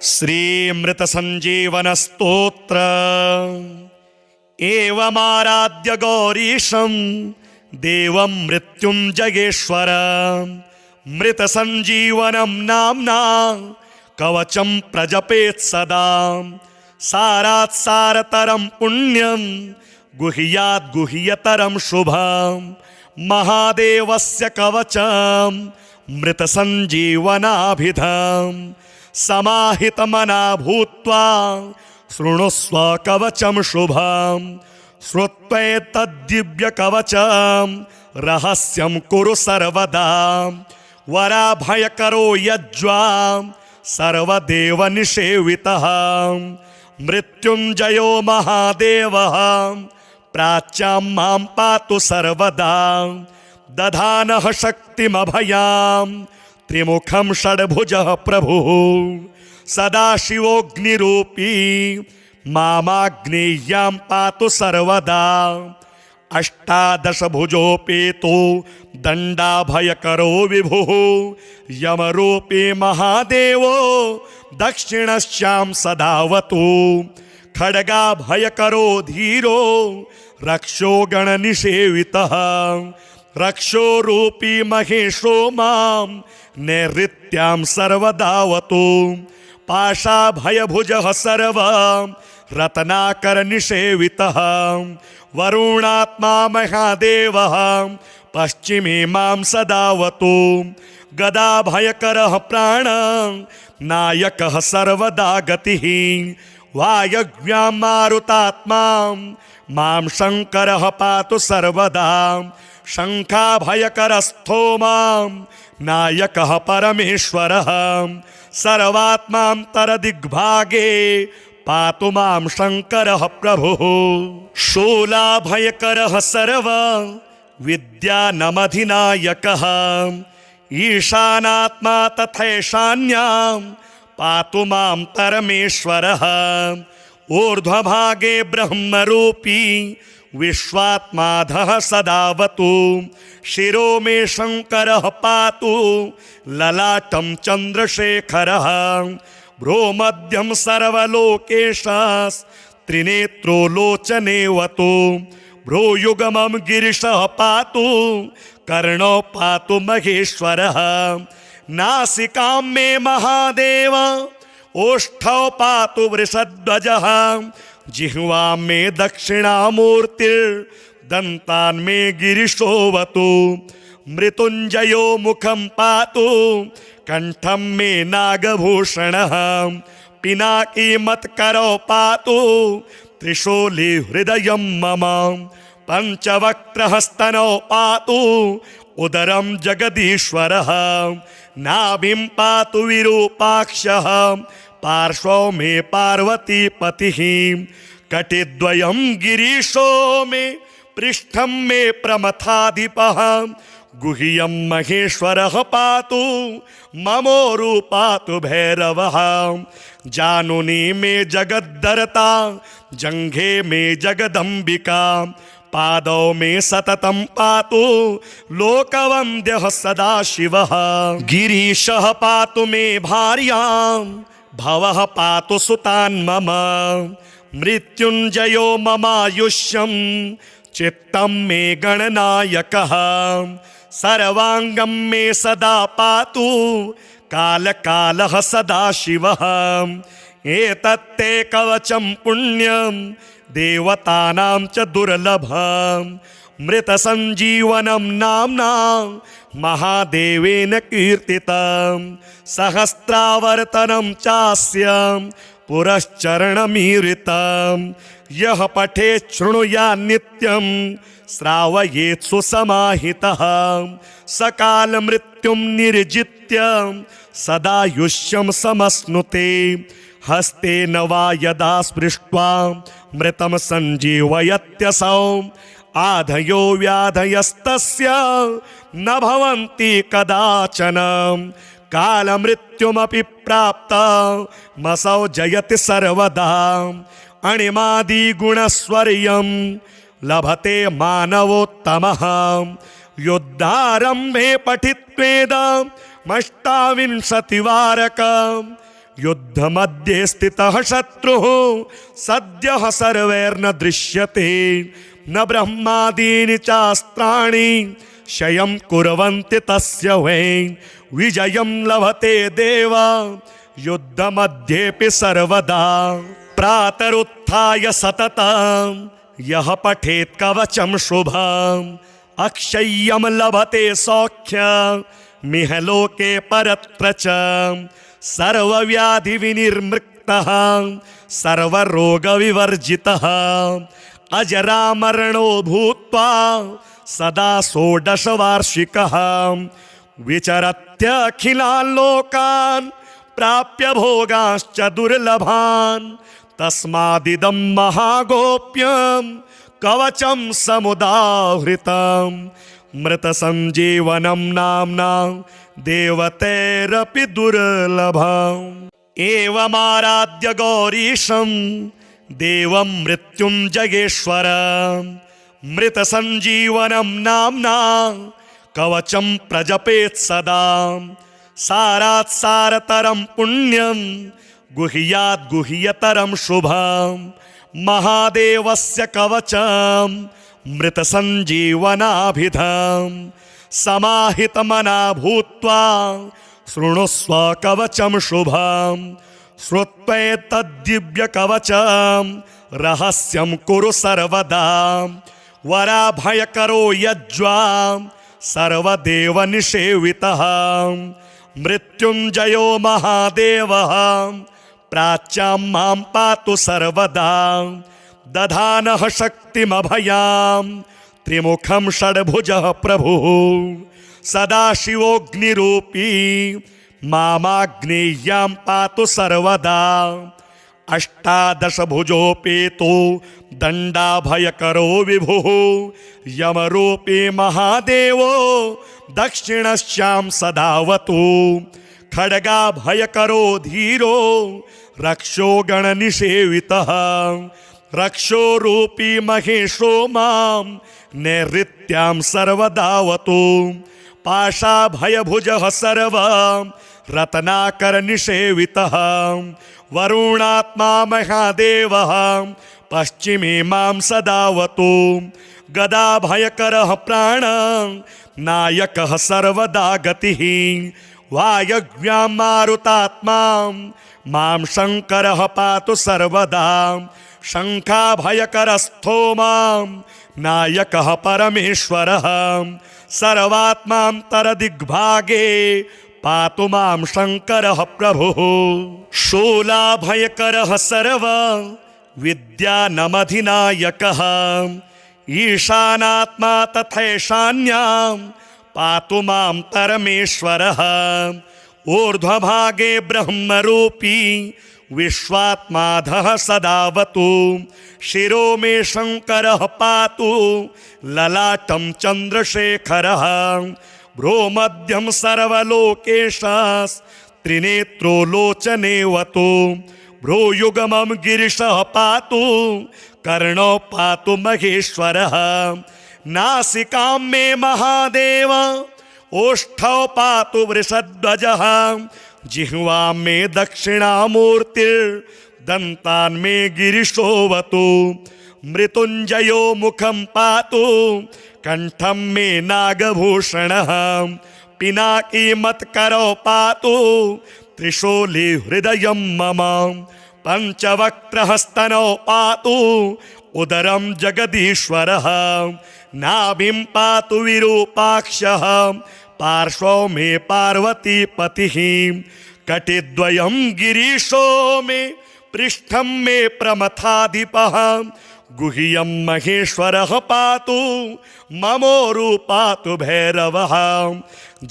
श्रीमृत संजीवन स्तोत्र एवमाराध्य गौरीशं देवं मृत्युंजयेश्वर मृत संजीवनं नाम्ना कवचं प्रजपेत् सदा सारात् सारतरं पुण्यं गुह्यात् गुह्यतरं शुभं महादेवस्य कवचं मृत संजीवनाभिधं समाहितमना भूत्वा शृणुस्व कवचं शुभं श्रुत्वैतद्दिव्यकवचं रहस्यं कुरु सर्वदा वराभयकरो यज्ज्वां सर्वदेवनिषेवितः मृत्युञ्जयो महादेवः प्राच्यां मां पातु सर्वदा दधानः शक्तिमभयां त्रिमुखं षड्भुजः प्रभुः सदाशिवोऽग्निरूपी मामाग्नेय्यां पातु सर्वदा अष्टादशभुजोपेतो दण्डाभयकरो विभुः यमरूपी महादेवो दक्षिणश्यां सदावतु खड्गाभयकरो धीरो रक्षो गणनिषेवितः रक्षोरूपी महेशो मां नैऋत्यां सर्वदावतु पाशाभयभुजः सर्व रत्नाकरनिषेवितः वरुणात्मा महादेवः पश्चिमे मां सदावतु गदाभयकरः प्राण नायकः सर्वदा गतिः वायव्यां मारुतात्मा मां शङ्करः पातु सर्वदा शङ्खाभयकरस्थो मां नायकः परमेश्वरः सर्वात्मान्तरदिग्भागे पातु मां शङ्करः प्रभुः शूलाभयकरः सर्व विद्यानमधिनायकः ईशानात्मा तथैशान्यां पातु मां परमेश्वरः ऊर्ध्वभागे ब्रह्मरूपी विश्वात्माधः सदावतु शिरो मे शङ्करः पातु ललाटं चन्द्रशेखरः भ्रूमध्यं सर्वलोकेशस्त्रिनेत्रो लोचनेवतु भ्रूयुगमं गिरिशः पातु कर्णो पातु महेश्वरः नासिकां मे महादेव ओष्ठौ पातु वृषध्वजः जिह्वां मे दक्षिणामूर्तिर्दन्तान् मे गिरिशोऽवतु मृत्युञ्जयो मुखं पातु कंठं मे नागभूषणः पिनाकी मत्करो पातु त्रिशूली हृदयं मम पंचवक्त्रहस्तनौ पातु उदरं जगदीश्वरः नाभिं पातु विरूपाक्षः पार्श्वौ मे पार्वतीपतिः कटिद्वयं गिरीशो मे पृष्ठं मे प्रमथाधिपः गुह्यं महेश्वरः पातु ममोरु पातु भैरवः जानुनी मे जगद्धरता जङ्घे मे जगदम्बिका पादौ मे सततं पातु लोकवन्द्यः सदाशिवः गिरीशः पातु मे भार्यां भवः पातु सुतान् मम मृत्युञ्जयो ममायुष्यं चित्तं मे गणनायकः सर्वांगं मे सदा पातु कालकालः सदाशिवः एतत्ते कवचं पुण्यं देवतानां च दुर्लभं मृतसञ्जीवनं नाम्ना महादेवेन कीर्तितं सहस्रावर्तनं चास्य पुरश्चरणमीरितं यः पठेत् शृणुयात् नित्यं श्रावयेत् सुसमाहितः सकालमृत्युं निर्जित्य सदायुष्यं समश्नुते हस्तेन वा यदा स्पृष्ट्वा मृतं सञ्जीवयत्यसौ आधयो व्याधयस्तस्य न भवन्ति कदाचन कालमृत्युमपि प्राप्तमसौ जयति सर्वदा अणिमादिगुणस्वर्यं लभते मानवोत्तमः युद्धारम्भे पठित्वेदमष्टाविंशतिवारकं युद्धमध्ये स्थितः शत्रुः सद्यः सर्वैर्न दृश्यते न ब्रह्मादीनि चास्त्राणि क्षयं कुर्वन्ति तस्य वै विजयं लभते देवा युद्धमध्येऽपि सर्वदा प्रातरुत्थाय सततं यः पठेत् कवचं शुभम् अक्षय्यं लभते सौख्यं मिह लोके परत्र च सर्वव्याधिविनिर्मुक्तः सर्वरोगविवर्जितः अजरामरणो भूत्वा सदा षोडशवार्षिकः विचरत्यखिलान् लोकान् प्राप्य भोगाश्च दुर्लभान् तस्मादिदं महागोप्यं कवचं समुदाहृतं मृतसञ्जीवनं नाम्ना देवतैरपि दुर्लभम् एवमाराध्य गौरीशं देवं मृत्युञ्जयेश्वरं मृतसञ्जीवनं नाम्ना कवचं प्रजपेत् सदा सारात् सारतरं पुण्यं गुह्यात् गुह्यतरं शुभं महादेवस्य कवचं मृतसञ्जीवनाभिधं समाहितमना भूत्वा शृणुस्व कवचं शुभं श्रुत्वैतद्दिव्यकवचं रहस्यं कुरु सर्वदा वराभयकरो यज्वां सर्वदेवनिषेवितः मृत्युञ्जयो महादेवः प्राच्यां मां पातु सर्वदा दधानः शक्तिमभयां त्रिमुखं षड्भुजः प्रभुः सदाशिवोऽग्निरूपी मामाग्नेय्यां पातु सर्वदा अष्टादशभुजोपेतो दण्डाभयकरो विभुः यमरूपी महादेवो दक्षिणश्यां सदावतु खड्गाभयकरो धीरो रक्षो गणनिषेवितः रक्षोरूपी महेशो मां नैऋत्यां सर्वदावतु पाशाभयभुजः सर्व रत्नाकरनिषेवितः वरुणात्मा महादेवः पश्चिमे मां सदावतु गदाभयकरः प्राण नायकः सर्वदा गतिः वायव्यां मारुतात्मा मां शङ्करः पातु सर्वदा शङ्खाभयकरस्थो मां नायकः परमेश्वरः सर्वात्मान्तरदिग्भागे पातु मां शङ्करः प्रभुः शूलाभयकरः सर्व विद्यानमधिनायकः ईशानात्मा तथैशान्यां पातु मां परमेश्वरः ऊर्ध्वभागे ब्रह्मरूपी विश्वात्माधः सदावतु शिरो मे शङ्करः पातु ललाटं चन्द्रशेखरः भ्रूमध्यं सर्वलोकेशास्त्रिनेत्रो लोचनेवतु भ्रूयुगमं गिरिशः पातु कर्णो पातु महेश्वरः नासिकां मे महादेव ओष्ठौ पातु वृषध्वजः जिह्वां मे दक्षिणामूर्तिर्दन्तान् मे गिरिशोऽवतु मृत्युञ्जयो मुखं पातु कंठं मे नागभूषणः पिनाकी मत्करो पातु त्रिशूली हृदयं मम पंचवक्त्रः स्तनौ पातु उदरं जगदीश्वरः नाभिं पातु विरूपाक्षः पार्श्वो मे पार्वतीपतिः कटिद्वयं गिरीशो मे पृष्ठं मे प्रमथाधिपः गुह्यं महेश्वरः पातु ममोरु पातु भैरवः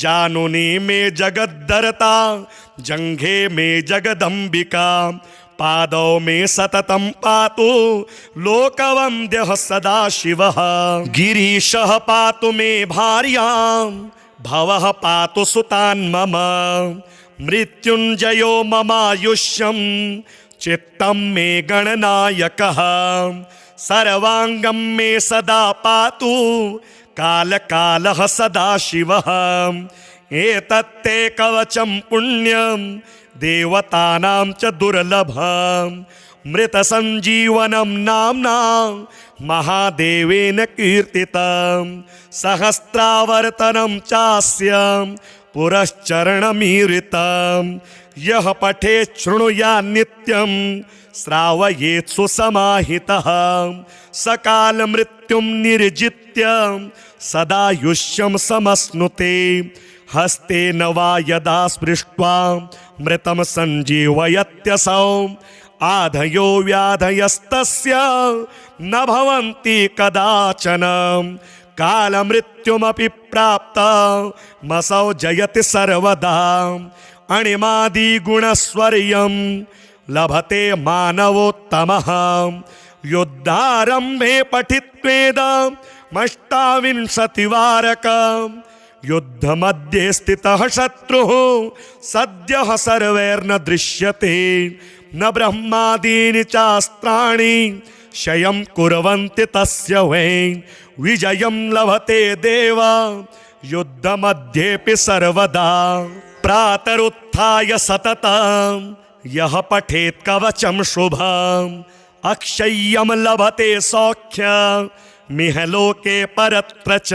जानुनी मे जगद्धरता जङ्घे मे जगदम्बिका पादौ मे सततं पातु लोकवन्द्यः सदाशिवः गिरीशः पातु मे भार्यां भवः पातु सुतान् मम मृत्युञ्जयो ममायुष्यं चित्तं मे गणनायकः सर्वांगं मे सदा पातु कालकालः सदाशिवः एतत्ते कवचं पुण्यं देवतानां च दुर्लभम् मृतसञ्जीवनं नाम्ना महादेवेन कीर्तितं सहस्रावर्तनं चास्य पुरश्चरणमीरितं यः पठेत् शृणुयात् नित्यं श्रावयेत् सुसमाहितः सकालमृत्युं निर्जित्य सदायुष्यं समश्नुते हस्तेन वा यदा स्पृष्ट्वा मृतं सञ्जीवयत्यसौ आधयो व्याधयस्तस्य न भवन्ति कदाचन कालमृत्युमपि प्राप्तमसौ जयति सर्वदा अणिमादिगुणस्वर्यं लभते मानवोत्तमः युद्धारम्भे पठित्वेदमष्टाविंशतिवारकम् युद्धमध्ये स्थितः शत्रुः सद्यः सर्वैर्न दृश्यते न ब्रह्मादीनि चास्त्राणि क्षयं कुर्वन्ति तस्य वै विजयं लभते देव युद्धमध्येऽपि सर्वदा प्रातरुत्थाय सततं यः पठेत् कवचं शुभम् अक्षय्यं लभते सौख्यमिह लोके परत्र च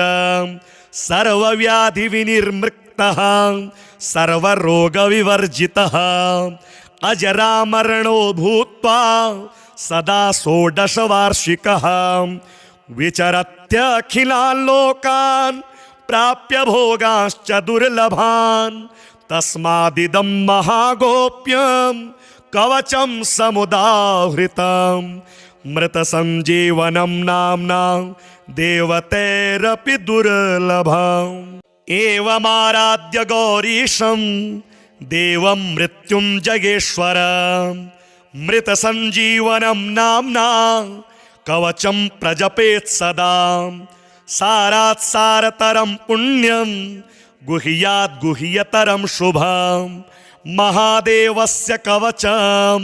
सर्वव्याधिविनिर्मुक्तः सर्वरोगविवर्जितः अजरामरणो भूत्वा सदा षोडशवार्षिकः विचरत्यखिलान् लोकान् प्राप्य भोगांश्च दुर्लभान् तस्मादिदं महागोप्यं कवचं समुदाहृतं मृतसञ्जीवनं नाम्ना देवतैरपि दुर्लभम् एवमाराध्य गौरीशं देवं मृत्युञ्जयेश्वरं मृतसञ्जीवनं नाम्ना कवचं प्रजपेत् सदा सारात् सारतरं पुण्यं गुह्यात् गुह्यतरं शुभं महादेवस्य कवचं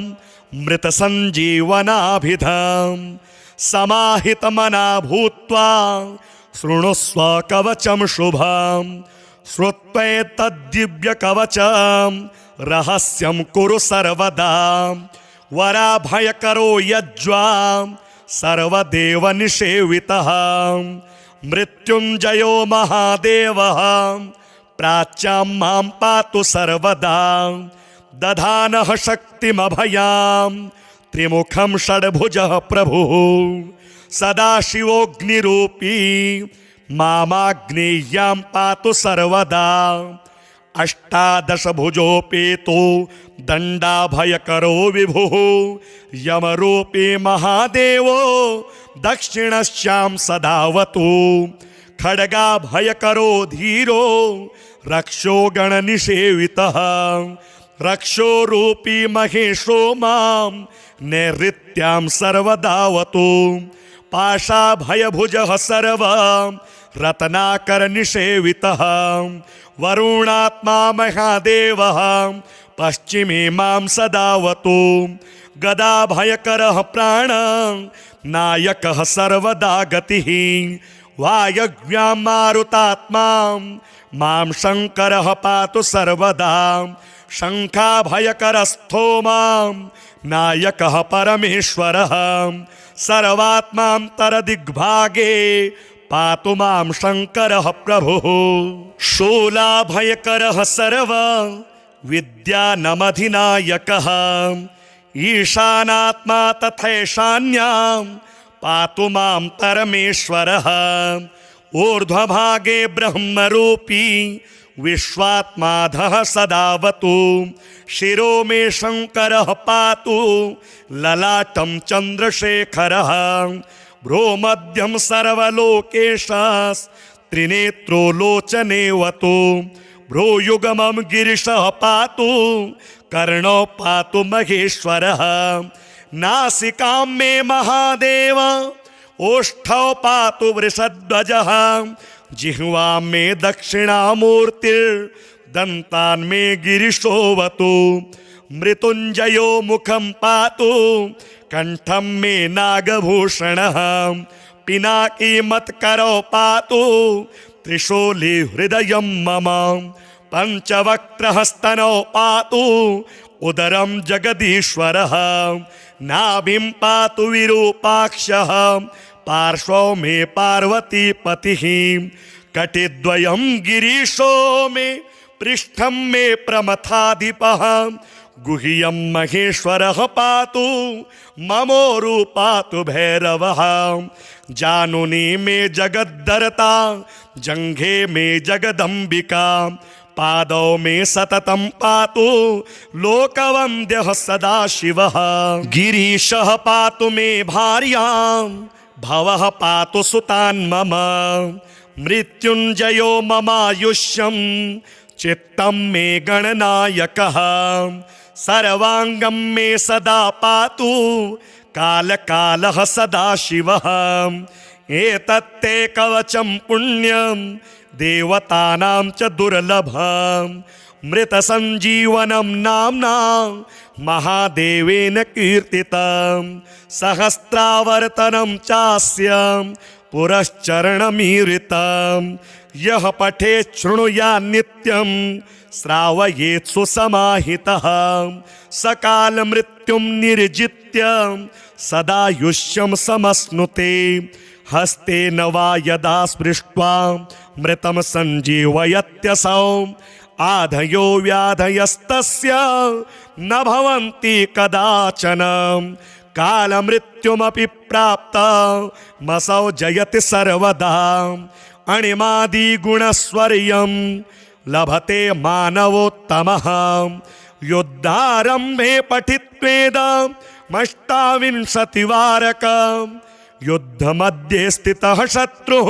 मृतसञ्जीवनाभिधम् समाहितमना भूत्वा शृणुस्व कवचं शुभं श्रुत्वैतद्दिव्यकवचं रहस्यं कुरु सर्वदा वराभयकरो यज्वां सर्वदेवनिषेवितः मृत्युञ्जयो महादेवः प्राच्यां मां पातु सर्वदा दधानः शक्तिमभयां त्रिमुखं षड्भुजः प्रभुः सदाशिवोऽग्निरूपी मामाग्नेय्यां पातु सर्वदा अष्टादशभुजोपेतो दण्डाभयकरो विभुः यमरूपी महादेवो दक्षिणश्यां सदावतु खड्गाभयकरो धीरो रक्षो गणनिषेवितः रक्षोरूपी महेशो मां नैऋत्यां सर्वदावतु पाशाभयभुजः सर्व रत्नाकरनिषेवितः वरुणात्मा महादेवः पश्चिमे मां सदावतु गदाभयकरः प्राण नायकः सर्वदा गतिः वायव्यां मारुतात्मा मां शङ्करः पातु सर्वदा शङ्खाभयकरस्थो मां नायकः परमेश्वरः सर्वात्मान्तरदिग्भागे पातु मां शङ्करः प्रभुः शूलाभयकरः सर्व विद्यानमधिनायकः ईशानात्मा तथैशान्यां पातु मां परमेश्वरः ऊर्ध्वभागे ब्रह्मरूपी विश्वात्माधः सदावतु शिरो मे शङ्करः पातु ललाटं चन्द्रशेखरः भ्रूमध्यं सर्वलोकेशस्त्रिनेत्रो लोचनेवतु भ्रूयुगमं गिरिशः पातु कर्णौ पातु महेश्वरः नासिकां मे महादेव ओष्ठौ पातु वृषध्वजः जिह्वां मे दक्षिणामूर्तिर्दन्तान् मे गिरिशोऽवतु मृत्युञ्जयो मुखं पातु कंठं मे नागभूषणः पिनाकी मत्करो पातु त्रिशूली हृदयं मम पंचवक्त्रः स्तनौ पातु उदरं जगदीश्वरः नाभिं पातु विरूपाक्षः पार्श्वो मे पार्वतीपतिः कटिद्वयं गिरीशो मे पृष्ठं मे प्रमथाधिपः गुह्यं महेश्वरः पातु ममोरु पातु भैरवः जानुनी मे जगद्धरता जंघे मे जगदम्बिका पादौ मे सततं पातु लोकवन्द्यः सदाशिवः गिरीशः पातु मे भार्यां भवः पातु सुतान् मम मृत्युञ्जयो ममायुष्यं चित्तं मे गणनायकः सर्वांगं मे सदा पातु कालकालः सदाशिवः एतत्ते कवचं पुण्यं देवतानां च दुर्लभं मृतसञ्जीवनं नाम्ना महादेवेन कीर्तितं सहस्रावर्तनं चास्य पुरश्चरणमीरितं यः पठेत् शृणुयात् नित्यं श्रावयेत् सुसमाहितः सकालमृत्युं निर्जित्य सदायुष्यं समश्नुते हस्तेन वा यदा स्पृष्ट्वा मृतं सञ्जीवयत्यसौ आधयो व्याधयस्तस्य न भवन्ति कदाचन कालमृत्युमपि प्राप्ता मसौ जयति सर्वदा अणिमादिगुणस्वर्यं लभते मानवोत्तमः युद्धारम्भे पठित्वेदमष्टाविंशतिवारकं युद्धमध्ये स्थितः शत्रुः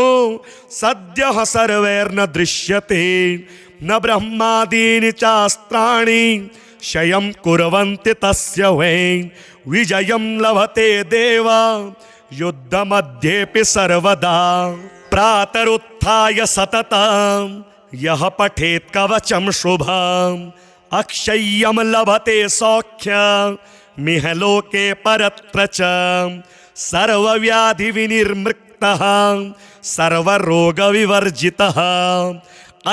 सद्यः सर्वैर्न दृश्यते न ब्रह्मादीनि चास्त्राणि क्षयं कुर्वन्ति तस्य वै विजयं लभते देव युद्धमध्येऽपि सर्वदा प्रातरुत्थाय सततं यः पठेत् कवचं शुभम् अक्षय्यं लभते सौख्यमिह लोके परत्र च सर्वव्याधिविनिर्मुक्तः सर्वरोगविवर्जितः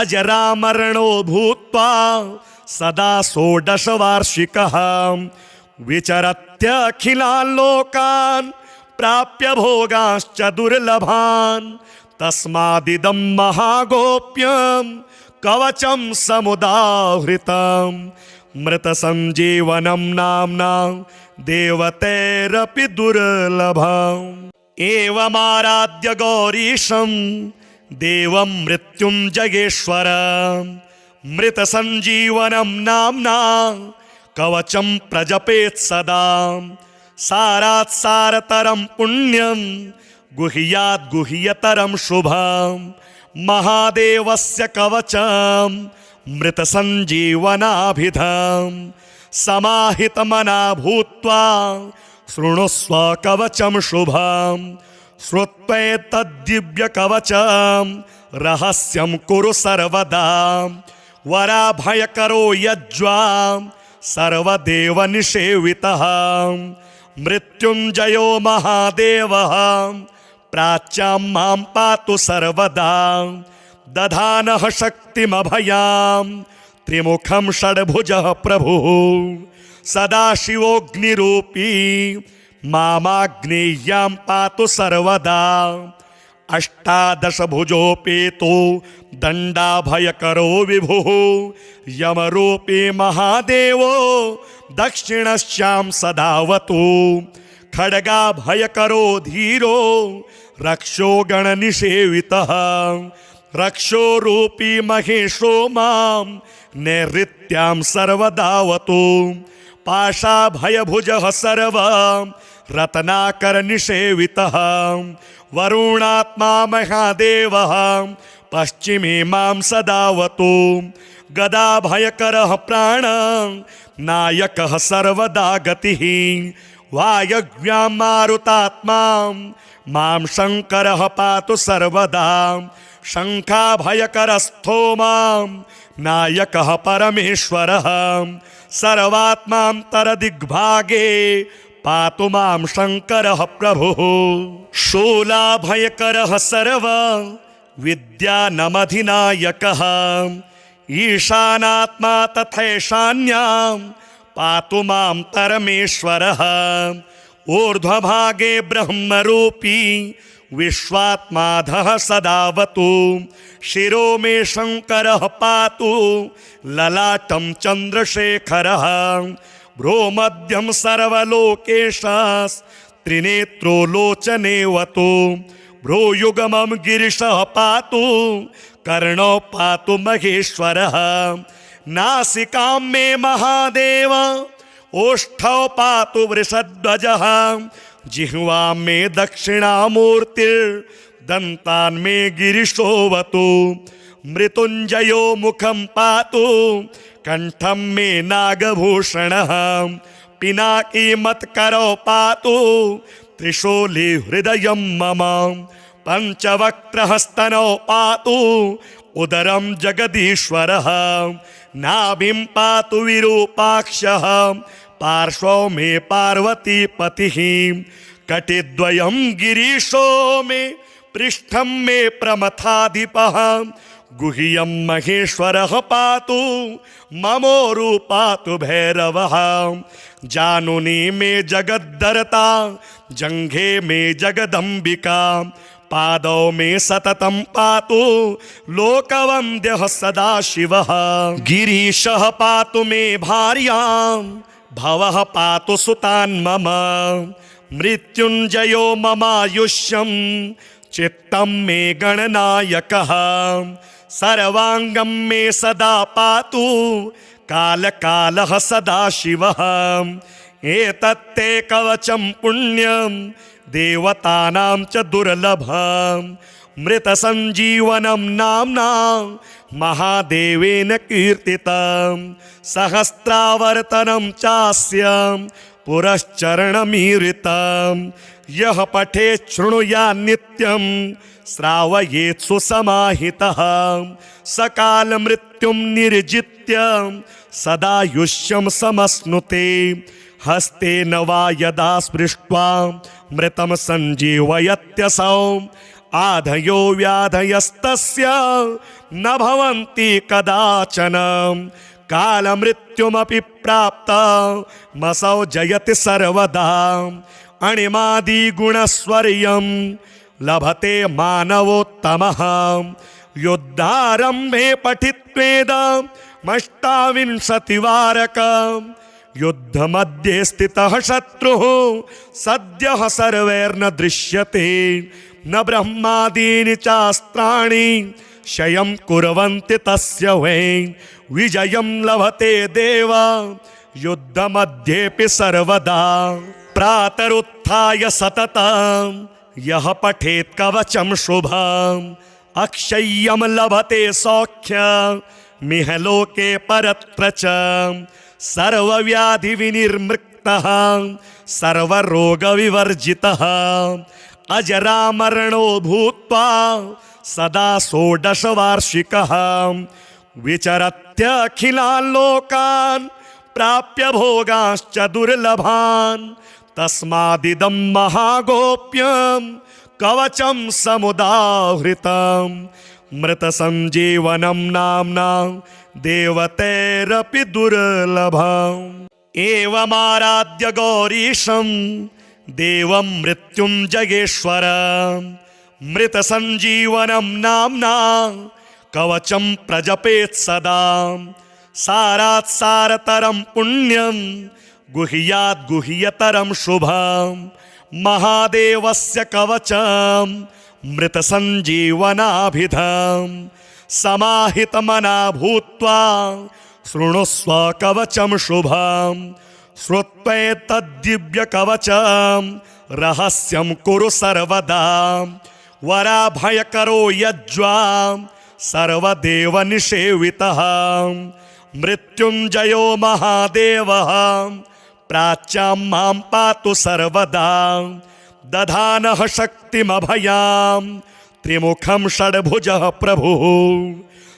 अजरामरणो भूत्वा सदा षोडशवार्षिकः विचरत्यखिलान् लोकान् प्राप्य भोगाश्च दुर्लभान् तस्मादिदं महागोप्यं कवचं समुदाहृतं मृतसञ्जीवनं नाम्ना देवतैरपि दुर्लभम् एवमाराध्य गौरीशं देवं मृत्युञ्जयेश्वरं मृतसञ्जीवनं नाम्ना कवचं प्रजपेत् सदा सारात् सारतरं पुण्यं गुह्यात् गुह्यतरं शुभं महादेवस्य कवचं मृतसञ्जीवनाभिधं समाहितमना भूत्वा शृणुस्व कवचं शुभं श्रुत्वैतद्दिव्यकवचं रहस्यं कुरु सर्वदा वराभयकरो यज्वां सर्वदेवनिषेवितः मृत्युञ्जयो महादेवः प्राच्यां मां पातु सर्वदा दधानः शक्तिमभयां त्रिमुखं षड्भुजः प्रभुः सदाशिवोऽग्निरूपी मामाग्नेय्यां पातु सर्वदा अष्टादशभुजोपेतो दण्डाभयकरो विभुः यमरूपी महादेवो दक्षिणश्यां सदावतु खड्गाभयकरो धीरो रक्षो गणनिषेवितः रक्षोरूपी महेशो मां नैऋत्यां सर्वदावतु पाशाभयभुजः सर्व रत्नाकरनिषेवितः वरुणात्मा महादेवः पश्चिमे मां सदावतु गदाभयकरः प्राण नायकः सर्वदा गतिः वायव्यां मारुतात्मा मां शङ्करः पातु सर्वदा शङ्खाभयकरस्थो मां नायकः परमेश्वरः सर्वात्मान्तरदिग्भागे पातु मां शङ्करः प्रभुः शूलाभयकरः सर्व विद्यानमधिनायकः ईशानात्मा तथैशान्यां पातु मां परमेश्वरः। ऊर्ध्वभागे ब्रह्मरूपी विश्वात्माधः सदावतु। शिरो मे शङ्करः पातु ललाटं चन्द्रशेखरः। भ्रूमध्यं सर्वलोकेशस्त्रिनेत्रो लोचनेवतु। भ्रूयुगमं गिरिशः पातु कर्णौ पातु महेश्वरः। नासिकां मे महादेव ओष्ठौ पातु वृषध्वजः। जिह्वां मे दक्षिणामूर्तिर्दन्तान् मे गिरिशोऽवतु। मृत्युञ्जयो मुखं पातु कंठं मे नागभूषणः। पिनाकी मत्करौ पातु त्रिशूली हृदयं मम। पंचवक्त्रहस्तनौ पातु उदरं जगदीश्वरः। नाभिं पातु विरूपाक्षः पार्श्वौ मे पार्वतीपतिः। कटिद्वयं गिरीशो मे पृष्ठं मे प्रमथाधिपः। गुह्यं महेश्वरः पातु ममोरु पातु भैरवः। जानुनी मे जगद्धरता जङ्घे मे जगदम्बिका। पादौ मे सततं पातु लोकवन्द्यः सदाशिवः। गिरीशः पातु मे भार्यां भवः पातु सुतान् मम। मृत्युञ्जयो ममायुष्यं चित्तं मे गणनायकः। सर्वाङ्गं मे सदा पातु कालकालः सदाशिवः। एतत्ते कवचं पुण्यं देवतानां च दुर्लभम्। मृतसञ्जीवनं नाम्ना महादेवेन कीर्तितं। सहस्रावर्तनं चास्य पुरश्चरणमीरितं। यः पठेत् शृणुयात् नित्यं श्रावयेत् सुसमाहितः। सकालमृत्युं निर्जित्य सदायुष्यं समश्नुते। हस्तेन वा यदा स्पृष्ट्वा मृतं सञ्जीवयत्यसौ। आधयो व्याधयस्तस्य न भवन्ति कदाचन। कालमृत्युमपि प्राप्तमसौ जयति सर्वदा। अणिमादिगुणस्वर्यं लभते मानवोत्तमः। युद्धारम्भे पठित्वेदमष्टाविंशतिवारकम्। युद्धमध्ये स्थितः शत्रुः सद्यः सर्वैर्न दृश्यते। न ब्रह्मादीनि चास्त्राणि क्षयं कुर्वन्ति तस्य वै। विजयं लभते देव युद्धमध्येऽपि सर्वदा। प्रातरुत्थाय सततं यः पठेत् कवचं शुभम्। अक्षय्यं लभते सौख्यमिह लोके परत्र च। सर्वव्याधिविनिर्मुक्तः सर्वरोगविवर्जितः। अजरामरणो भूत्वा सदा षोडशवार्षिकः। विचरत्यखिलान् लोकान् प्राप्य भोगांश्च दुर्लभान्। तस्मादिदं महागोप्यं कवचं समुदाहृतं। मृतसञ्जीवनं नाम्ना देवतैरपि दुर्लभम्। एवमाराध्य गौरीशं देवं मृत्युञ्जयेश्वरम्। मृतसञ्जीवनं नाम्ना कवचं प्रजपेत् सदा। सारात् सारतरं पुण्यं गुह्यात् गुह्यतरं शुभम्। महादेवस्य कवचं मृतसञ्जीवनाभिधम्। समाहितमना भूत्वा शृणुस्व कवचं शुभम्। श्रुत्वैतद्दिव्यकवचं रहस्यं कुरु सर्वदा। वराभयकरो यज्वां सर्वदेवनिषेवितः। मृत्युञ्जयो महादेवः प्राच्यां मां पातु सर्वदा। दधानः शक्तिमभयां त्रिमुखं षड्भुजः प्रभुः।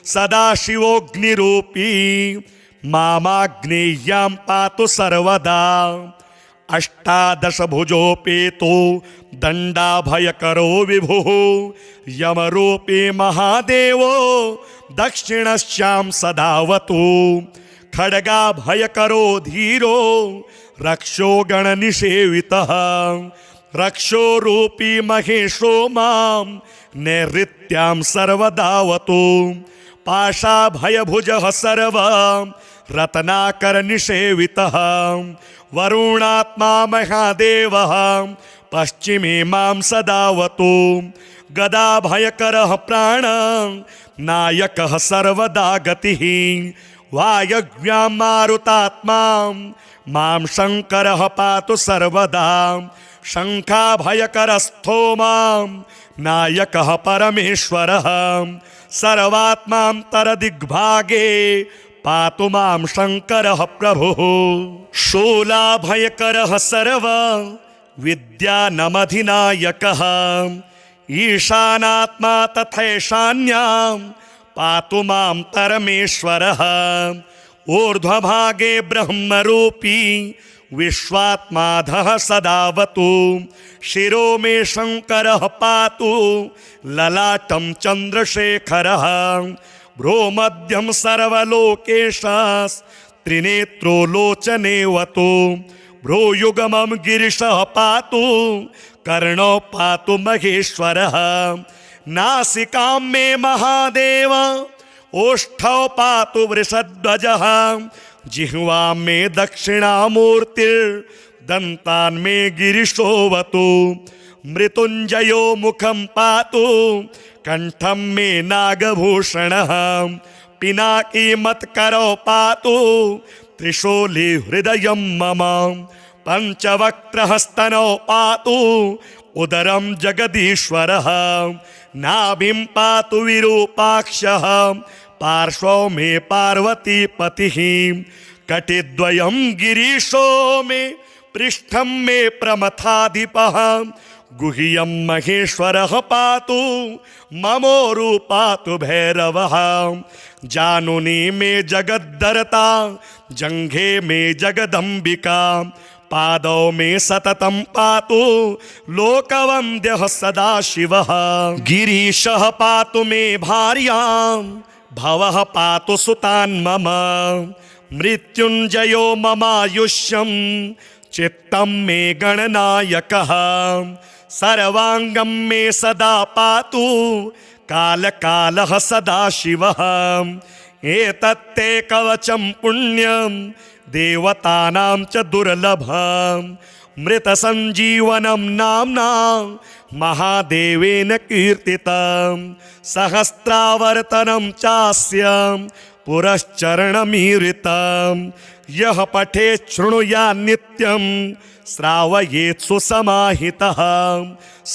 सदाशिवोऽग्निरूपी मामाग्नेय्यां पातु सर्वदा। अष्टादशभुजोपेतो दण्डाभयकरो विभुः। यमरूपी महादेवो दक्षिणस्यां सदावतु। खड्गाभयकरो धीरो रक्षो गणनिषेवितः रक्षो रूपी महेशो मां नैऋत्यां सर्वदावतु पाशाभयभुजः सर्व रत्नाकरनिषेवितः वरुणात्मा महादेवः पश्चिमे मां सदावतु गदाभयकरः प्राण नायकः सर्वदा गतिः वायव्यां मारुतात्मा मां शङ्करः पातु सर्वदा शङ्खाभयकरस्थो मां नायकः परमेश्वरः सर्वात्मान्तरदिग्भागे पातु मां शङ्करः प्रभुः शूलाभयकरः सर्व विद्यानमधिनायकः ईशानात्मा तथैशान्यां पातु मां परमेश्वरः ऊर्ध्वभागे ब्रह्मरूपी विश्वात्माधः सदावतु शिरो मे शङ्करः पातु ललाटं चन्द्रशेखरः भ्रूमध्यं सर्वलोकेशास्त्रिनेत्रो लोचनेवतु भ्रूयुगमं गिरिशः पातु कर्णो पातु महेश्वरः नासिकां मे महादेव ओष्ठौ पातु वृषध्वजः जिह्वां मे दक्षिणामूर्तिर्दन्तान् मे गिरिशोऽवतु मृत्युञ्जयो मुखं पातु कंठं मे नागभूषणः पिनाकी मत्करो पातु त्रिशूली हृदयं मम पंचवक्त्रहस्तनौ पातु उदरं जगदीश्वरः नाभिं पातु विरूपाक्षः पार्श्वो मे पार्वतीपतिः कटिद्वयं गिरीशो मे पृष्ठं मे प्रमथाधिपः गुह्यं महेश्वरः पातु ममोरु पातु भैरवः जानुनी मे जगद्धरता जङ्घे मे जगदम्बिका पादौ मे सततं पातु लोकवन्द्यः सदाशिवः गिरीशः पातु मे भार्यां भवः पातु सुतान् मम मृत्युञ्जयो ममायुष्यं चित्तं मे गणनायकः सर्वांगं मे सदा पातु कालकालः सदाशिवः एतत्ते कवचं पुण्यं देवतानां च दुर्लभं मृतसञ्जीवनं नाम्ना महादेवेन कीर्तितं सहस्रावर्तनं चास्य पुरश्चरणमीरितं यः पठेत् शृणुयात् नित्यं श्रावयेत् सुसमाहितः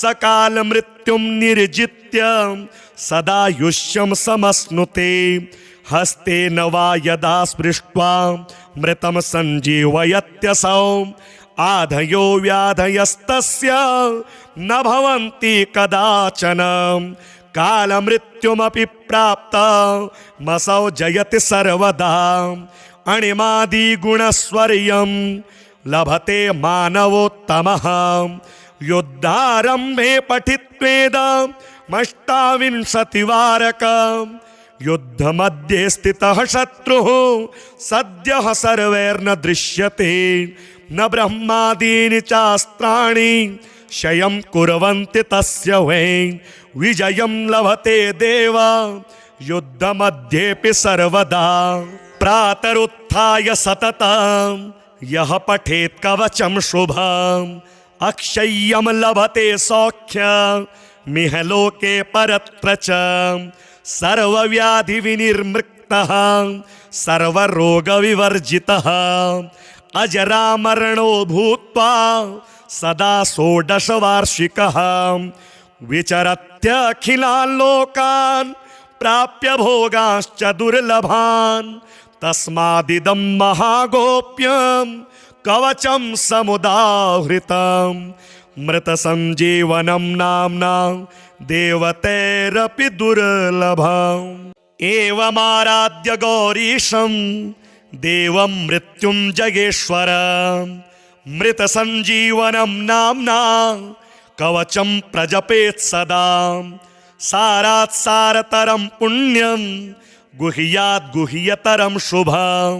सकालमृत्युं निर्जित्य सदायुष्यं समश्नुते हस्तेन वा यदा स्पृष्ट्वा मृतं सञ्जीवयत्यसौ आधयो व्याधयस्तस्य न भवन्ति कदाचन कालमृत्युमपि प्राप्ता मसौ जयति सर्वदा अणिमादिगुणस्वर्यं लभते मानवोत्तमः युद्धारम्भे पठित्वेदमष्टाविंशतिवारकं युद्धमध्ये स्थितः शत्रुः सद्यः सर्वैर्न दृश्यते न ब्रह्मादीनि चास्त्राणि क्षयं कुर्वन्ति तस्य वै विजयं लभते देव युद्धमध्येऽपि सर्वदा प्रातरुत्थाय सततं यः पठेत् कवचं शुभम् अक्षय्यं लभते सौख्यमिह लोके परत्र च सर्वव्याधिविनिर्मुक्तः सर्वरोगविवर्जितः अजरामरणो भूत्वा सदा षोडशवार्षिकः विचरत्यखिलान् लोकान् प्राप्य भोगाश्च दुर्लभान् तस्मादिदं महागोप्यं कवचं समुदाहृतं मृतसञ्जीवनं नाम्ना देवतैरपि दुर्लभम् एवमाराध्य गौरीशं देवं मृत्युञ्जयेश्वरं मृतसञ्जीवनं नाम्ना कवचं प्रजपेत् सदा सारात् सारतरं पुण्यं गुह्यात् गुह्यतरं शुभं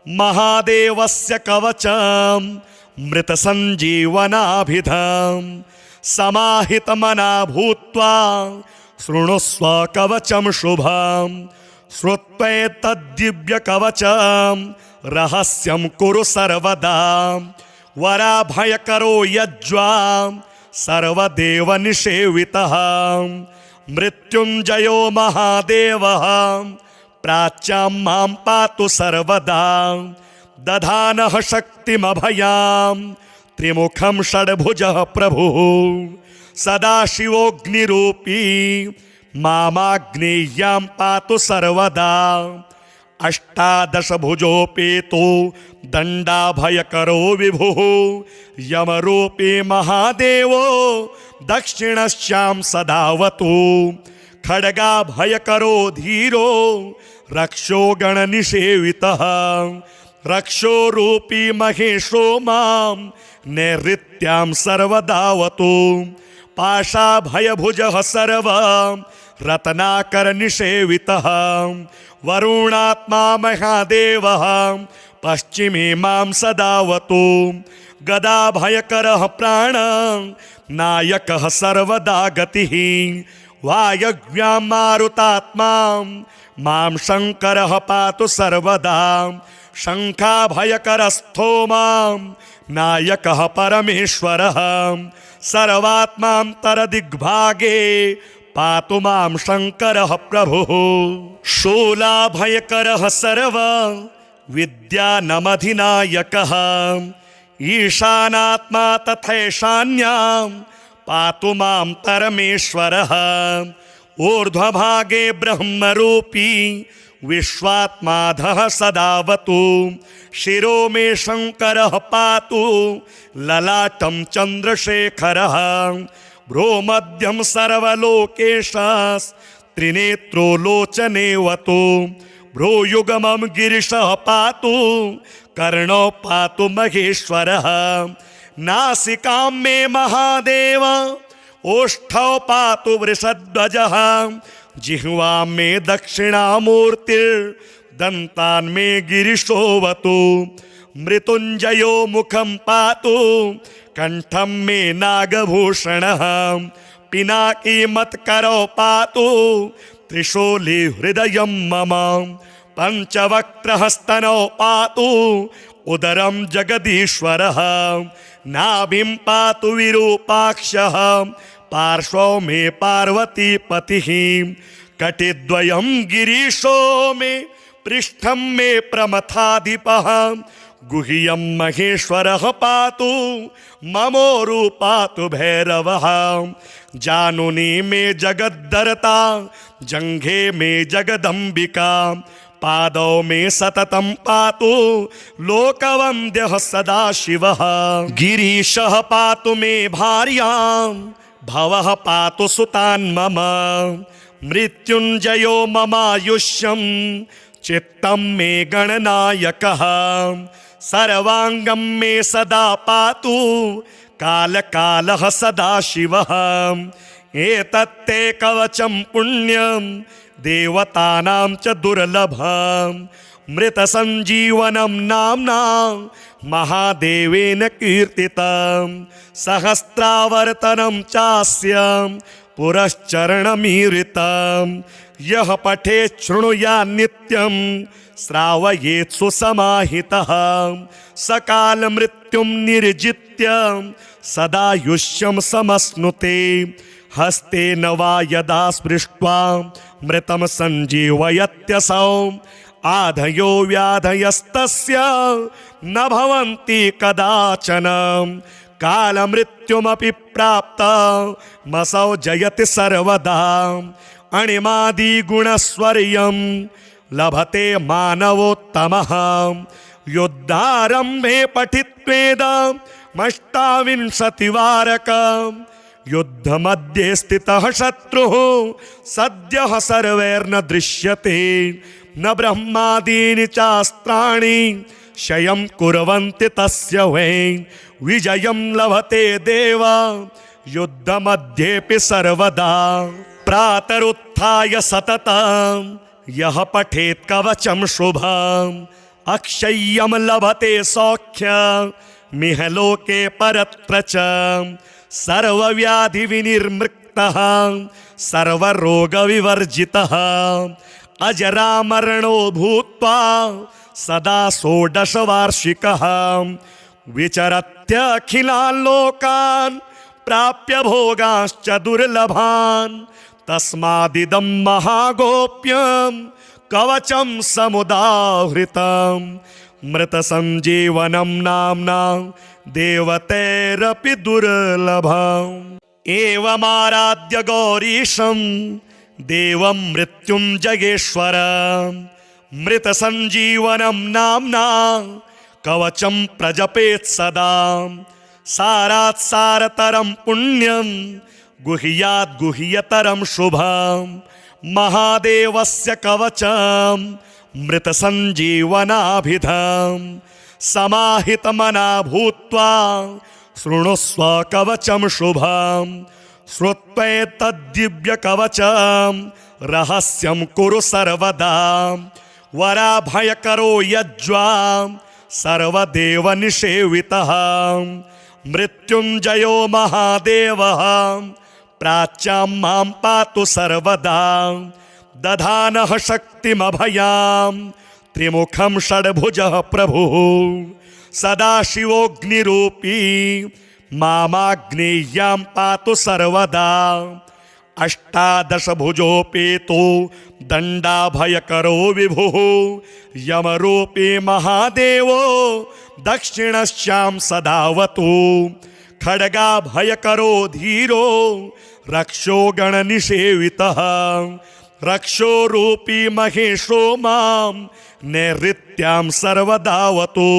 महादेवस्य कवचं मृतसञ्जीवनाभिधं समाहितमना भूत्वा शृणुस्व कवचं शुभं श्रुत्वैतद्दिव्यकवचं रहस्यं कुरु सर्वदा वराभयकरो यज्वां सर्वदेवनिषेवितः मृत्युञ्जयो महादेवः प्राच्यां मां पातु सर्वदा दधानः शक्तिमभयां त्रिमुखं षड्भुजः प्रभुः सदाशिवोऽग्निरूपी मामाग्नेय्यां पातु सर्वदा अष्टादशभुजोपेतो दण्डाभयकरो विभुः यमरूपी महादेवो दक्षिणश्यां सदावतु खड्गाभयकरो धीरो रक्षो गणनिषेवितः रक्षोरूपी महेशो मां नैऋत्यां सर्वदावतु पाशाभयभुजः सर्व रत्नाकरनिषेवितः वरुणात्मा महादेवः पश्चिमे मां सदावतु गदाभयकरः प्राणनायकः सर्वदा गतिः वायव्यां मारुतात्मा मां शङ्करः पातु सर्वदा शङ्खाभयकरस्थो मां नायकः परमेश्वरः सर्वात्मान्तरदिग्भागे पातु मां शङ्करः प्रभुः शूलाभयकरः सर्व विद्यानमधिनायकः ईशानात्मा तथैशान्यां पातु मां परमेश्वरः ऊर्ध्वभागे ब्रह्मरूपी विश्वात्माधः सदावतु शिरो मे शङ्करः पातु ललाटं चन्द्रशेखरः भ्रूमध्यं सर्वलोकेशस्त्रिनेत्रो लोचनेवतु भ्रूयुगमं गिरिशः पातु कर्णौ पातु महेश्वरः नासिकां मे महादेव ओष्ठौ पातु वृषध्वजः जिह्वां मे दक्षिणामूर्तिर्दन्तान् मे गिरिशोऽवतु मृत्युञ्जयो मुखं पातु कंठं मे नागभूषणः पिनाकी मत्करौ पातु त्रिशूली हृदयं मम पंचवक्त्रहस्तनौ पातु उदरं जगदीश्वरः नाभिं पातु विरूपाक्षः पार्श्वौ मे पार्वतीपतिः कटिद्वयं गिरीशो मे पृष्ठं मे प्रमथाधिपः गुह्यं महेश्वरः पातु ममोरु पातु भैरवः जानुनी मे जगद्धरता जङ्घे मे जगदम्बिका पादौ मे सततं पातु लोकवन्द्यः सदाशिवः गिरीशः पातु मे भार्यां भवः पातु सुतान् मम मृत्युञ्जयो ममायुष्यं चित्तं मे गणनायकः सर्वाङ्गं मे सदा पातु कालकालः सदाशिवः एतत्ते कवचं पुण्यं देवतानां च दुर्लभं मृतसञ्जीवनं नाम्ना महादेवेन कीर्तितं सहस्रावर्तनं चास्य पुरश्चरणमीरितं यः पठेत् शृणुयात् नित्यं श्रावयेत् सुसमाहितः सकालमृत्युं निर्जित्य सदायुष्यं समश्नुते हस्तेन वा यदा स्पृष्ट्वा मृतं सञ्जीवयत्यसौ आधयो व्याधयस्तस्य न भवन्ति कदाचन कालमृत्युमपि प्राप्तमसौ जयति सर्वदा अणिमादिगुणस्वर्यं लभते मानवोत्तमः युद्धारम्भे पठित्वेदमष्टाविंशतिवारकम् युद्धमध्ये स्थितः शत्रुः सद्यः सर्वैर्न दृश्यते न ब्रह्मादीनि चास्त्राणि क्षयं कुर्वन्ति तस्य वै विजयं लभते देव युद्धमध्येऽपि सर्वदा प्रातरुत्थाय सततं यः पठेत् कवचं शुभं अक्षय्यम लभते सौख्यमिह लोके परत्र च सर्वव्याधि विनिर्मृक्तः सर्वरोग विवर्जितः अजरामरणो भूत्वा सदा षोडश वार्षिकः विचरत्यखिलान् लोकान् प्राप्य भोगाश्च दुर्लभान् तस्मादिदं महागोप्यं कवचं समुदाहृतं मृतसञ्जीवनं नाम्ना देवतैरपि दुर्लभम् एवमाराध्य गौरीशं देवं मृत्युञ्जयेश्वरं मृतसञ्जीवनं नाम्ना कवचं प्रजपेत् सदा सारात् सारतरं पुण्यं गुह्यात् गुह्यतरं शुभं महादेवस्य कवचं मृतसञ्जीवनाभिधं समाहितमना भूत्वा शृणुस्व कवचं शुभं श्रुत्वैतद्दिव्यकवचं रहस्यं कुरु सर्वदा वराभयकरो यज्वां सर्वदेवनिषेवितः मृत्युञ्जयो महादेवः प्राच्यां मां पातु सर्वदा दधानः शक्तिमभयां त्रिमुखं षड्भुजः प्रभुः सदाशिवोऽग्निरूपी मामाग्नेय्यां पातु सर्वदा अष्टादशभुजोपेतो दण्डाभयकरो विभुः यमरूपी महादेवो दक्षिणश्यां सदावतु खड्गाभयकरो धीरो रक्षो गणनिषेवितः रक्षोरूपी महेशो मां नैऋत्यां सर्वदावतु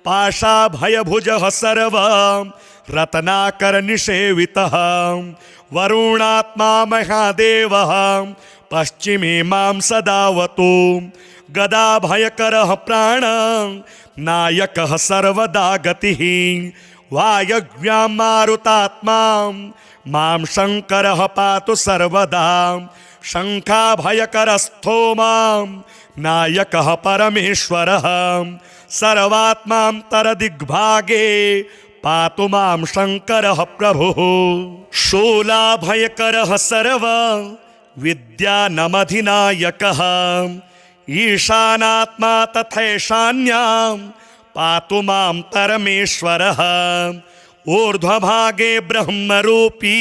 पाशाभयभुजः सर्व रत्नाकरनिषेवितः वरुणात्मा महादेवः पश्चिमे मां सदावतु गदाभयकरः प्राण नायकः सर्वदा गतिः वायव्यां मारुतात्मा मां शङ्करः पातु सर्वदा शङ्खाभयकरस्थो मां नायकः परमेश्वरः सर्वात्मान्तरदिग्भागे पातु मां शङ्करः प्रभुः शूलाभयकरः सर्व विद्यानमधिनायकः ईशानात्मा तथैशान्यां पातु मां परमेश्वरः ऊर्ध्वभागे ब्रह्मरूपी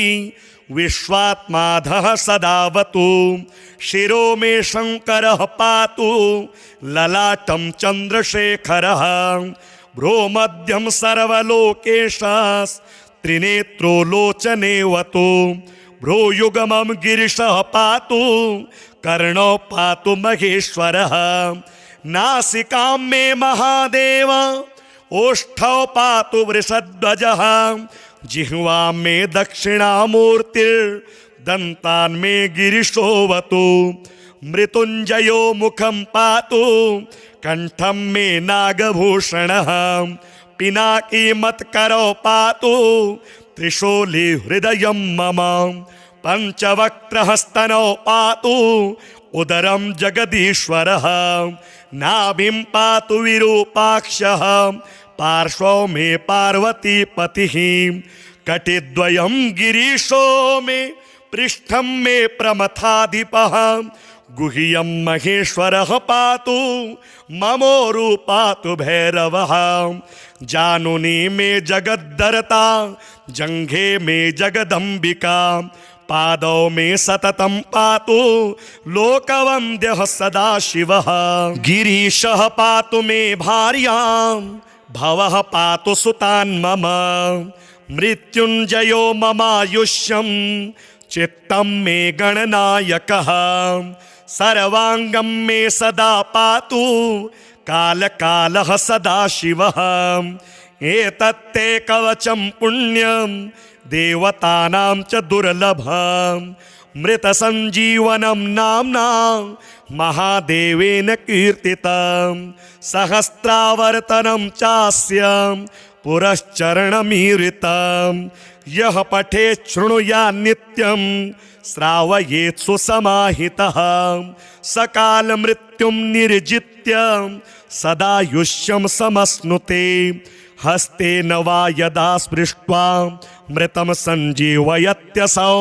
विश्वात्माधः सदावतु शिरो मे शङ्करः पातु ललाटं चन्द्रशेखरः भ्रूमध्यं सर्वलोकेशस्त्रिनेत्रो लोचनेवतु भ्रूयुगमं गिरिशः पातु कर्णौ पातु महेश्वरः नासिकां मे महादेव ओष्ठौ पातु वृषध्वजः जिह्वां मे दक्षिणामूर्तिर्दन्तान् मे गिरिशोऽवतु मृत्युञ्जयो मुखं पातु कंठं मे नागभूषणः पिनाकी मत्करौ पातु त्रिशूली हृदयं मम पंचवक्त्रहस्तनौ पातु उदरं जगदीश्वरः नाभिं पातु विरूपाक्षः पार्श्वौ मे पार्वतीपतिः कटिद्वयं गिरीशो मे पृष्ठं मे प्रमथाधिपः गुह्यं महेश्वरः पातु ममोरु पातु भैरवः जानुनी मे जगद्धरता जङ्घे मे जगदम्बिका पादौ मे सततं पातु लोकवन्द्यः सदाशिवः गिरीशः पातु मे भार्यां भवः पातु सुतान् मम मृत्युञ्जयो ममायुष्यं चित्तं मे गणनायकः सर्वांगं मे सदा पातु कालकालः सदाशिवः एतत्ते कवचं पुण्यं देवतानां च दुर्लभं मृतसञ्जीवनं नाम्ना महादेवेन कीर्तितं सहस्रावर्तनं चास्य पुरश्चरणमीरितं यः पठेत् शृणुयात् नित्यं श्रावयेत् सुसमाहितः सकाल मृत्युं निर्जित्य सदायुष्यं समश्नुते हस्तेन वा यदा स्पृष्ट्वा मृतं सञ्जीवयत्यसौ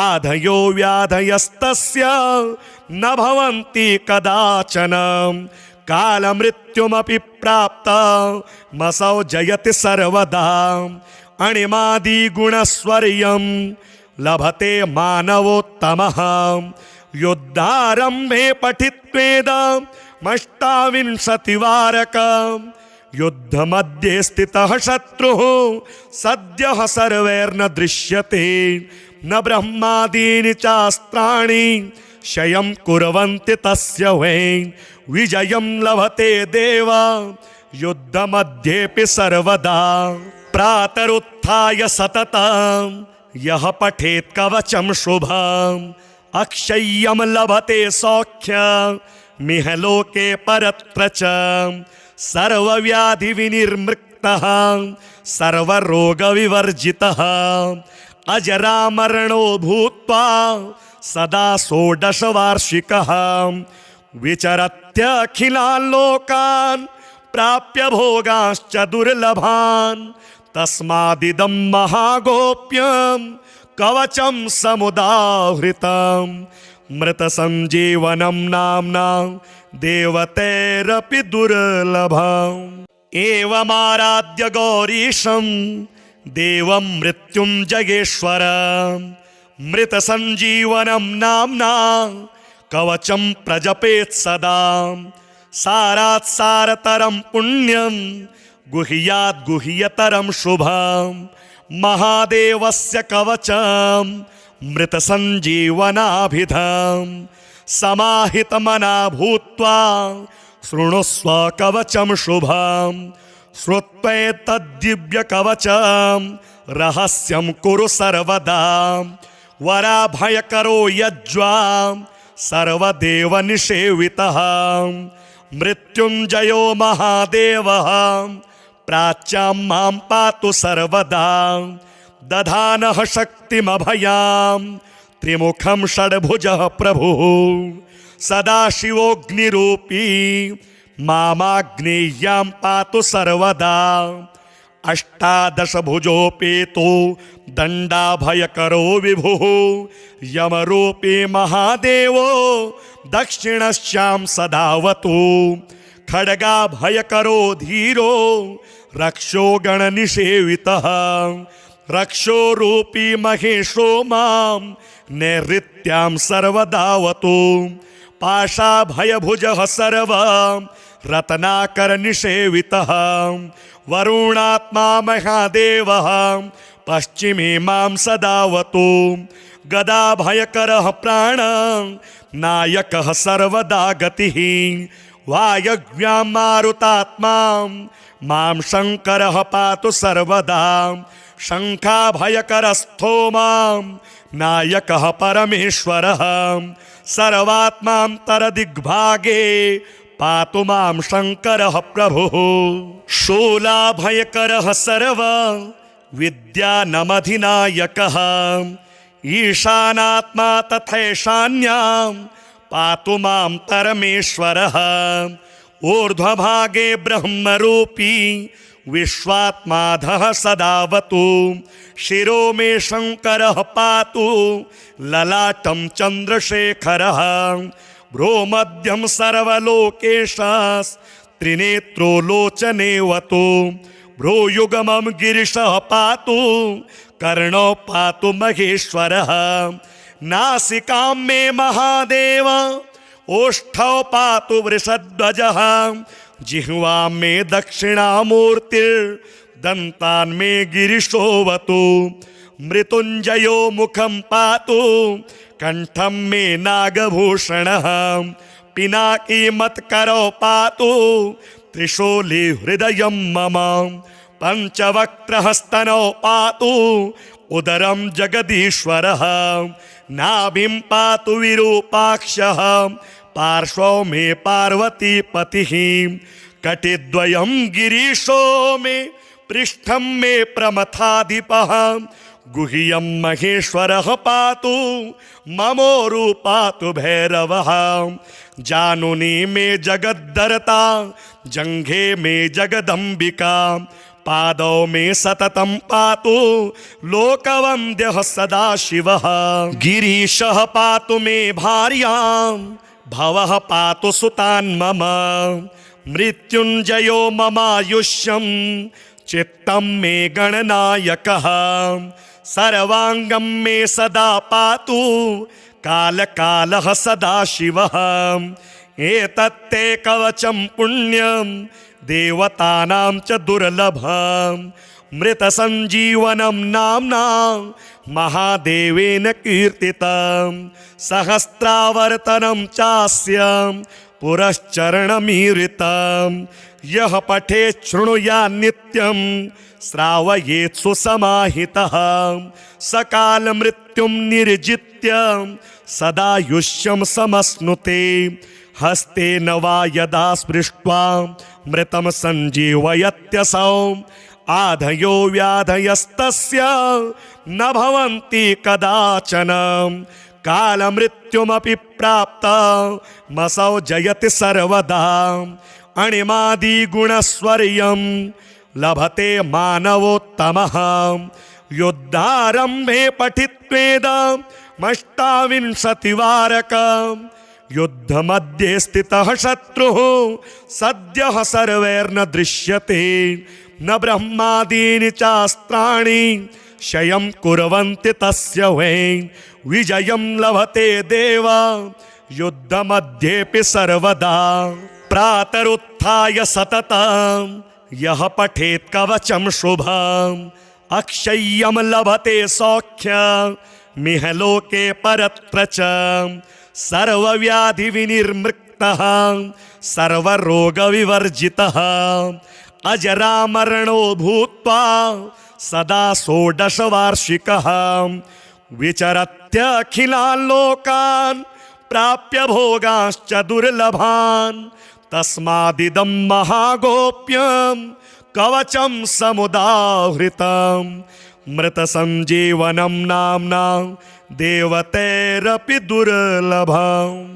आधयो व्याधयस्तस्य न भवन्ति कदाचन कालमृत्युमपि प्राप्तमसौ जयति सर्वदा अणिमादिगुणस्वर्यं लभते मानवोत्तमः युद्धारम्भे पठित्वेदमष्टाविंशतिवारकम् युद्धमध्ये स्थितः शत्रुः सद्यः सर्वैर्न दृश्यते न ब्रह्मादीनि चास्त्राणि क्षयं कुर्वन्ति तस्य वै विजयं लभते देव युद्धमध्येऽपि सर्वदा प्रातरुत्थाय सततं यः पठेत् कवचं शुभम् अक्षय्यं लभते सौख्यमिह लोके परत्र च सर्वव्याधिविनिर्मुक्तः सर्वरोगविवर्जितः अजरामरणो भूत्वा सदा षोडशवार्षिकः विचरत्यखिलान् लोकान् प्राप्य भोगाश्च दुर्लभान् तस्मादिदं महागोप्यं कवचं समुदाहृतं मृतसञ्जीवनं नाम्ना देवतैरपि दुर्लभम् एवमाराध्य गौरीशं देवं मृत्युञ्जयेश्वरं मृतसञ्जीवनं नाम्ना कवचं प्रजपेत् सदा सारात् सारतरं पुण्यं गुह्यात् गुह्यतरं शुभं महादेवस्य कवचं मृतसञ्जीवनाभिधं समाहितमना भूत्वा शृणुस्व कवचं शुभं श्रुत्वैतद्दिव्यकवचं रहस्यं कुरु सर्वदा वराभयकरो यज्वा सर्वदेवनिषेवितः मृत्युञ्जयो महादेवः प्राच्यां मां पातु सर्वदा दधानः शक्तिमभयां त्रिमुखं षड्भुजः प्रभुः सदाशिवोऽग्निरूपी मामाग्नेय्यां पातु सर्वदा अष्टादशभुजोपेतो दण्डाभयकरो विभुः यमरूपी महादेवो दक्षिणश्यां सदावतु खड्गाभयकरो धीरो रक्षो गणनिषेवितः रक्षोरूपी महेशो मां नैऋत्यां सर्वदावतु पाशाभयभुजः सर्व रत्नाकरनिषेवितः वरुणात्मा महादेवः पश्चिमे मां सदावतु गदाभयकरः प्राण नायकः सर्वदा गतिः वायव्यां मारुतात्मा मां शङ्करः पातु सर्वदा शङ्खाभयकरस्थो मां नायकः परमेश्वरः सर्वात्मान्तरदिग्भागे पातु मां शङ्करः प्रभुः शूलाभयकरः सर्व विद्यानमधिनायकः ईशानात्मा तथैशान्यां पातु मां परमेश्वरः ऊर्ध्वभागे ब्रह्मरूपी विश्वात्माधः सदावतु शिरो मे शङ्करः पातु ललाटं चन्द्रशेखरः भ्रूमध्यं सर्वलोकेशास्त्रिनेत्रो लोचनेवतु भ्रूयुगमं गिरिशः पातु कर्णौ पातु महेश्वरः नासिकां मे महादेव ओष्ठौ पातु वृषध्वजः जिह्वां मे दक्षिणामूर्तिर्दन्तान् मे गिरिशोऽवतु मृत्युञ्जयो मुखं पातु कंठं मे नागभूषणः पिनाकी मत्करौ पातु त्रिशूली हृदयं मम पंचवक्त्रहस्तनौ पातु उदरं जगदीश्वरः नाभिं पातु विरूपाक्षः पार्श्वौ मे पार्वतीपतिः कटिद्वयं गिरीशो मे पृष्ठं मे प्रमथाधिपः गुह्यं महेश्वरः पातु ममोरु पातु भैरवः जानुनी मे जगद्धरता जंघे मे जगदंबिका पादौ मे सततं पातु लोकवन्द्यः सदाशिवः गिरीशः पातु मे भार्यां भवः पातु सुतान् मम मृत्युञ्जयो ममायुष्यं चित्तं मे गणनायकः सर्वांगं मे सदा पातु कालकालः सदाशिवः एतत्ते कवचं पुण्यं देवतानां च दुर्लभं मृतसञ्जीवनं नाम्ना महादेवेन कीर्तितं सहस्रावर्तनं चास्य पुरश्चरणमीरितं यः पठेत् शृणुयात् नित्यं श्रावयेत् सुसमाहितः सकालमृत्युं निर्जित्य सदायुष्यं समश्नुते हस्तेन वा यदा स्पृष्ट्वा मृतं सञ्जीवयत्यसौ आधयो व्याधयस्तस्य न भवन्ति कदाचन कालमृत्युमपि प्राप्तमसौ जयति सर्वदा अणिमादिगुणस्वर्यं लभते मानवोत्तमः युद्धारम्भे पठित्वेदमष्टाविंशतिवारकम् युद्धमध्ये स्थितः शत्रुः सद्यः सर्वैर्न दृश्यते न ब्रह्मादीनि चास्त्राणि क्षयं कुर्वन्ति तस्य वै विजयं लभते देव युद्धमध्येऽपि सर्वदा प्रातरुत्थाय सततं यः पठेत् कवचं शुभम् अक्षय्यं लभते सौख्यमिह लोके परत्र च सर्वव्याधिविनिर्मुक्तः सर्वरोगविवर्जितः अजरामरणो भूत्वा सदा षोडशवार्षिकः विचरत्यखिलान् लोकान् प्राप्य भोगांश्च दुर्लभान् तस्मादिदं महागोप्यं कवचं समुदाहृतं मृतसञ्जीवनं नाम्ना देवतैरपि दुर्लभम्।